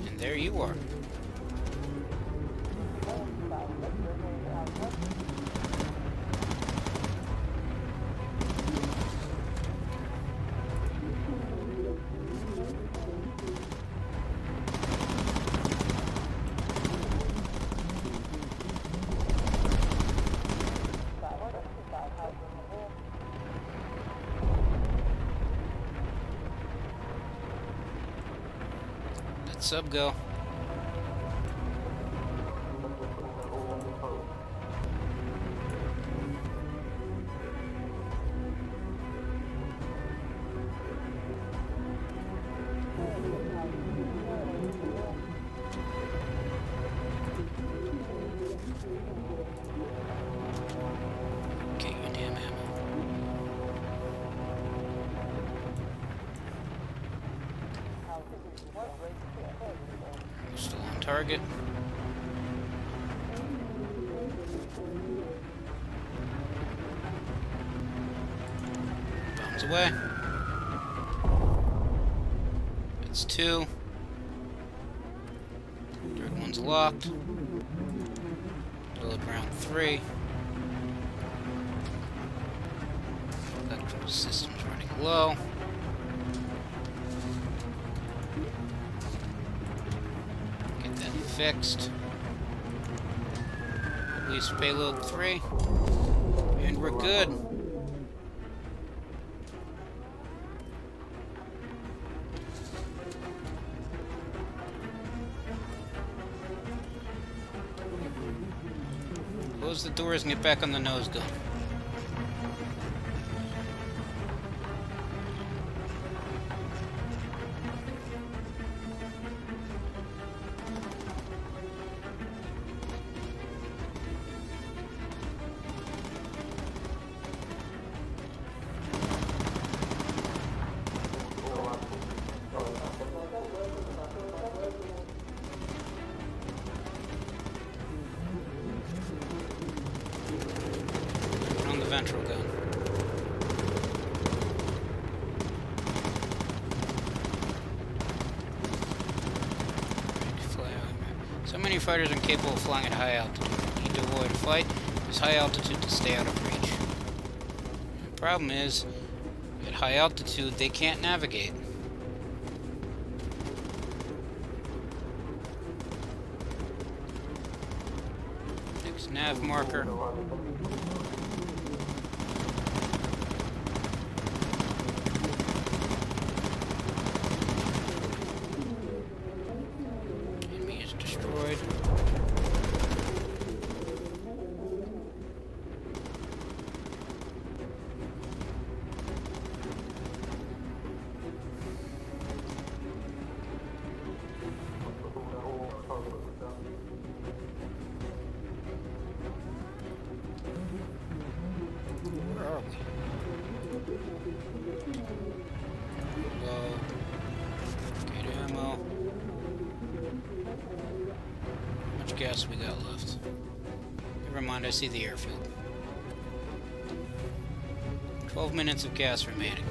And there you are. Let sub go. Get your damn ammo. target. Bombs away. It's 2. Third one's locked. Load round 3. Electrical system's running low. Get that fixed. Release payload 3. And we're good. Close the doors and get back on the nose gun. Ventral gun. So many fighters are capable of flying at high altitude. Need to avoid a fight. Use high altitude to stay out of reach. The problem is, at high altitude, they can't navigate. Next nav marker. Gas we got left. Never mind, I see the airfield. 12 minutes of gas remaining.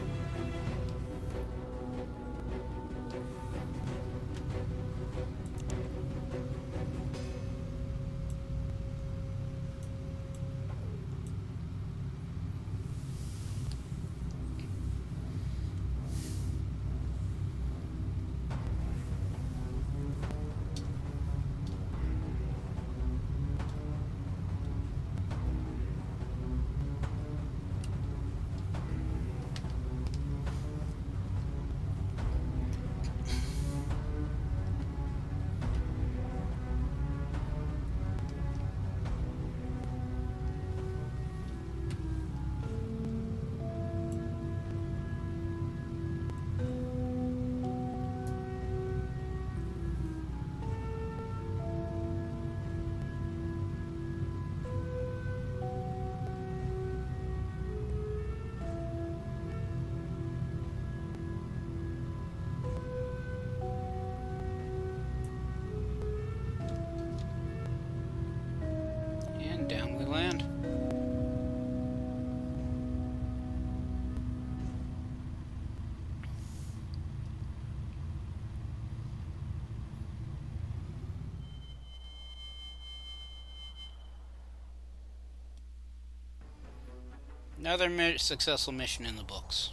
Down we land. Another successful mission in the books.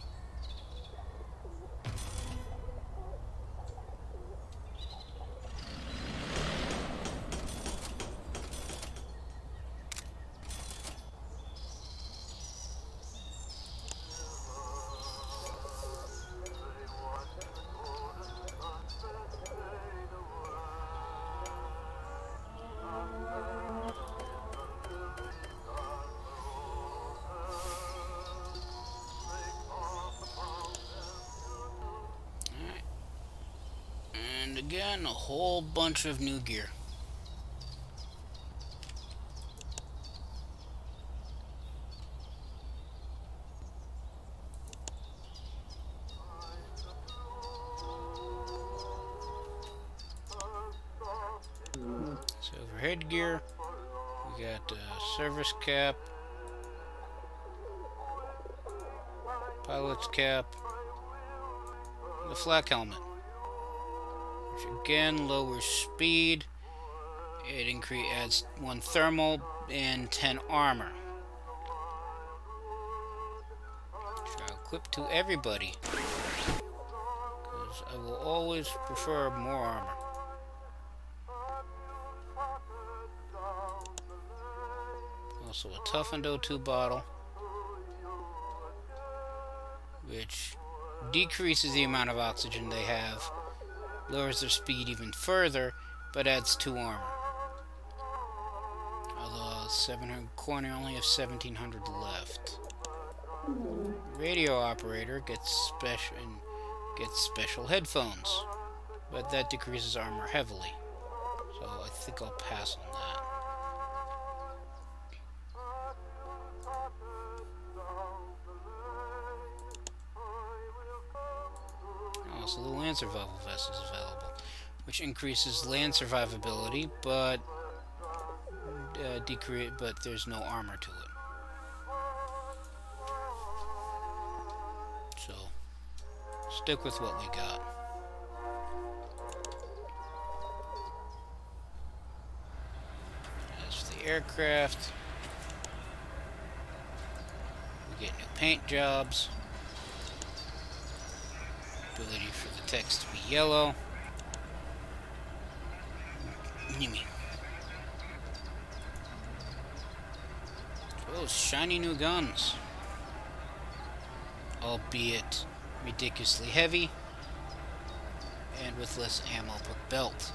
Again, a whole bunch of new gear. for headgear. We got service cap, pilot's cap, the flak helmet, which again lowers speed. It adds 1 thermal and 10 armor. Which I'll equip to everybody, because I will always prefer more armor. Also a toughened O2 bottle, which decreases the amount of oxygen they have, lowers their speed even further, but adds 2 armor. Although 700 corner only have 1700 left. Radio operator gets special headphones, but that decreases armor heavily. So I think I'll pass on that. Also, the land survival vest is available, which increases land survivability, but but there's no armor to it. So stick with what we got. As for the aircraft, we get new paint jobs, ability for the text to be yellow. Those shiny new guns, albeit ridiculously heavy and with less ammo per belt,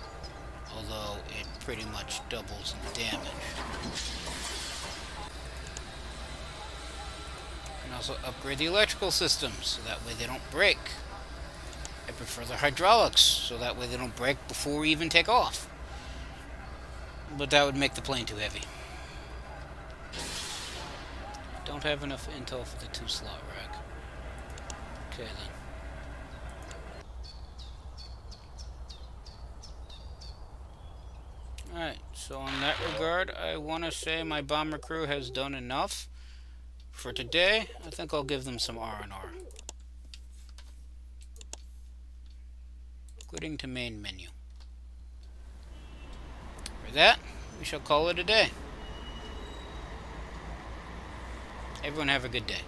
although it pretty much doubles in damage. You can also upgrade the electrical systems so that way they don't break. I prefer the hydraulics so that way they don't break before we even take off, but that would make the plane too heavy. Don't have enough intel for the 2-slot rack. Okay then. Alright, so in that regard, I want to say my bomber crew has done enough. For today, I think I'll give them some R&R. Quitting to main menu. For that, we shall call it a day. Everyone have a good day.